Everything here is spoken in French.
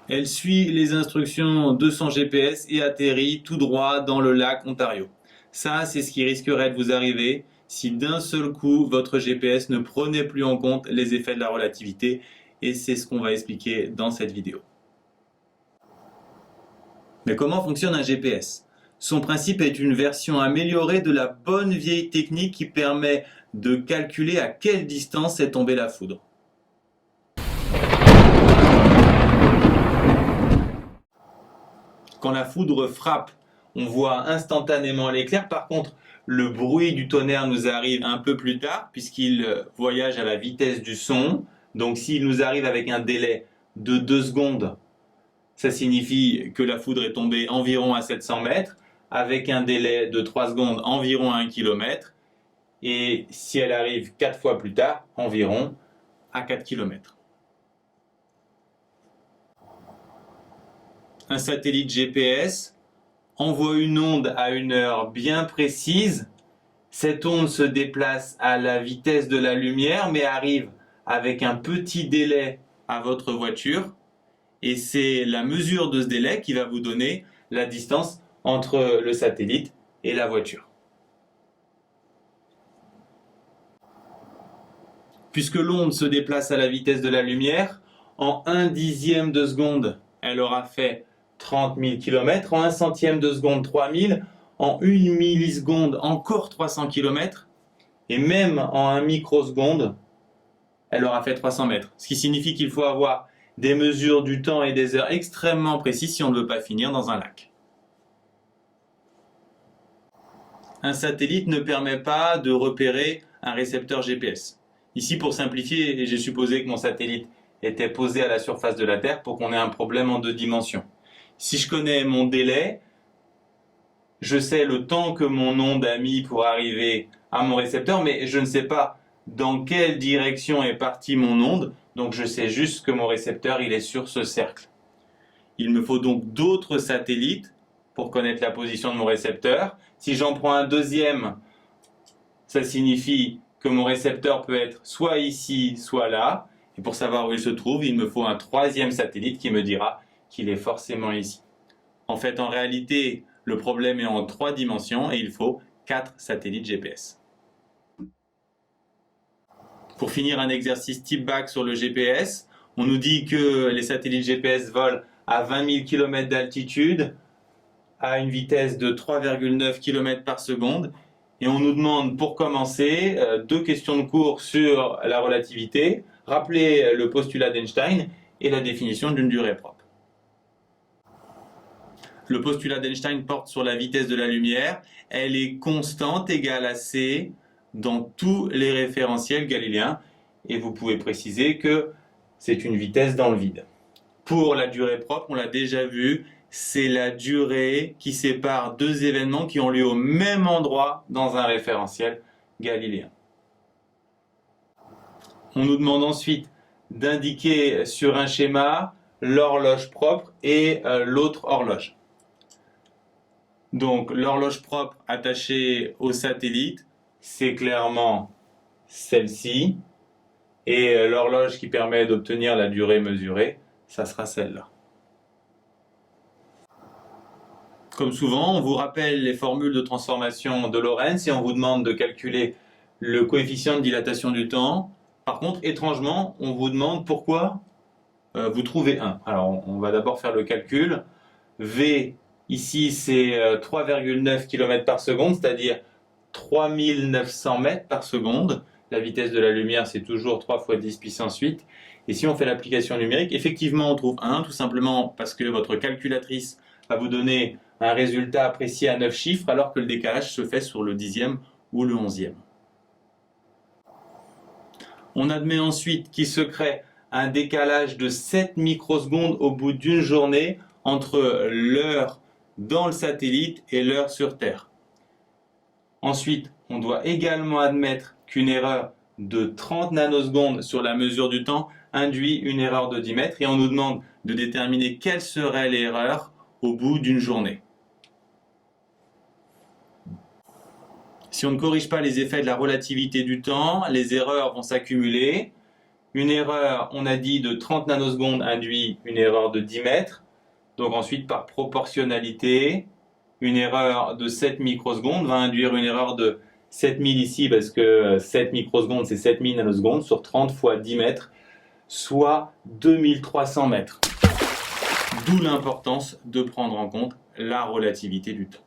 Elle suit les instructions de son GPS et atterrit tout droit dans le lac Ontario. Ça, c'est ce qui risquerait de vous arriver si d'un seul coup, votre GPS ne prenait plus en compte les effets de la relativité, et c'est ce qu'on va expliquer dans cette vidéo. Mais comment fonctionne un GPS? Son principe est une version améliorée de la bonne vieille technique qui permet de calculer à quelle distance est tombée la foudre. Quand la foudre frappe, on voit instantanément l'éclair. Par contre, le bruit du tonnerre nous arrive un peu plus tard puisqu'il voyage à la vitesse du son. Donc s'il nous arrive avec un délai de 2 secondes, ça signifie que la foudre est tombée environ à 700 mètres, avec un délai de 3 secondes environ à 1 km, et si elle arrive 4 fois plus tard, environ à 4 km. Un satellite GPS envoie une onde à une heure bien précise. Cette onde se déplace à la vitesse de la lumière, mais arrive avec un petit délai à votre voiture. Et c'est la mesure de ce délai qui va vous donner la distance entre le satellite et la voiture. Puisque l'onde se déplace à la vitesse de la lumière, en 1/10 de seconde, elle aura fait 30 000 km, en 1/100 de seconde 3000, en 1 milliseconde encore 300 km, et même en 1 microseconde, elle aura fait 300 mètres. Ce qui signifie qu'il faut avoir des mesures du temps et des heures extrêmement précises si on ne veut pas finir dans un lac. Un satellite ne permet pas de repérer un récepteur GPS. Ici, pour simplifier, j'ai supposé que mon satellite était posé à la surface de la Terre pour qu'on ait un problème en 2 dimensions. Si je connais mon délai, je sais le temps que mon onde a mis pour arriver à mon récepteur, mais je ne sais pas dans quelle direction est partie mon onde, donc je sais juste que mon récepteur il est sur ce cercle. Il me faut donc d'autres satellites pour connaître la position de mon récepteur. Si j'en prends un deuxième, ça signifie que mon récepteur peut être soit ici, soit là. Et pour savoir où il se trouve, il me faut un troisième satellite qui me dira qu'il est forcément ici. En fait, en réalité, le problème est en 3 dimensions et il faut 4 satellites GPS. Pour finir un exercice type bac sur le GPS, on nous dit que les satellites GPS volent à 20 000 km d'altitude, à une vitesse de 3,9 km par seconde. Et on nous demande, pour commencer, 2 questions de cours sur la relativité, rappeler le postulat d'Einstein et la définition d'une durée propre. Le postulat d'Einstein porte sur la vitesse de la lumière. Elle est constante égale à c dans tous les référentiels galiléens. Et vous pouvez préciser que c'est une vitesse dans le vide. Pour la durée propre, on l'a déjà vu, c'est la durée qui sépare 2 événements qui ont lieu au même endroit dans un référentiel galiléen. On nous demande ensuite d'indiquer sur un schéma l'horloge propre et l'autre horloge. Donc l'horloge propre attachée au satellite, c'est clairement celle-ci. Et l'horloge qui permet d'obtenir la durée mesurée, ça sera celle-là. Comme souvent, on vous rappelle les formules de transformation de Lorentz et on vous demande de calculer le coefficient de dilatation du temps. Par contre, étrangement, on vous demande pourquoi vous trouvez 1. Alors, on va d'abord faire le calcul. V, ici, c'est 3,9 km par seconde, c'est-à-dire 3900 mètres par seconde. La vitesse de la lumière, c'est toujours 3 fois 10 puissance 8. Et si on fait l'application numérique, effectivement, on trouve 1, tout simplement parce que votre calculatrice va vous donner un résultat apprécié à 9 chiffres, alors que le décalage se fait sur le 10e ou le 11e. On admet ensuite qu'il se crée un décalage de 7 microsecondes au bout d'une journée entre l'heure dans le satellite et l'heure sur Terre. Ensuite, on doit également admettre qu'une erreur de 30 nanosecondes sur la mesure du temps induit une erreur de 10 mètres et on nous demande de déterminer quelle serait l'erreur au bout d'une journée. Si on ne corrige pas les effets de la relativité du temps, les erreurs vont s'accumuler Une erreur, on a dit, de 30 nanosecondes induit une erreur de 10 mètres. Donc ensuite, par proportionnalité, une erreur de 7 microsecondes va induire une erreur de 7000 ici, parce que 7 microsecondes, c'est 7000 nanosecondes sur 30 fois 10 mètres, soit 2300 mètres. D'où l'importance de prendre en compte la relativité du temps.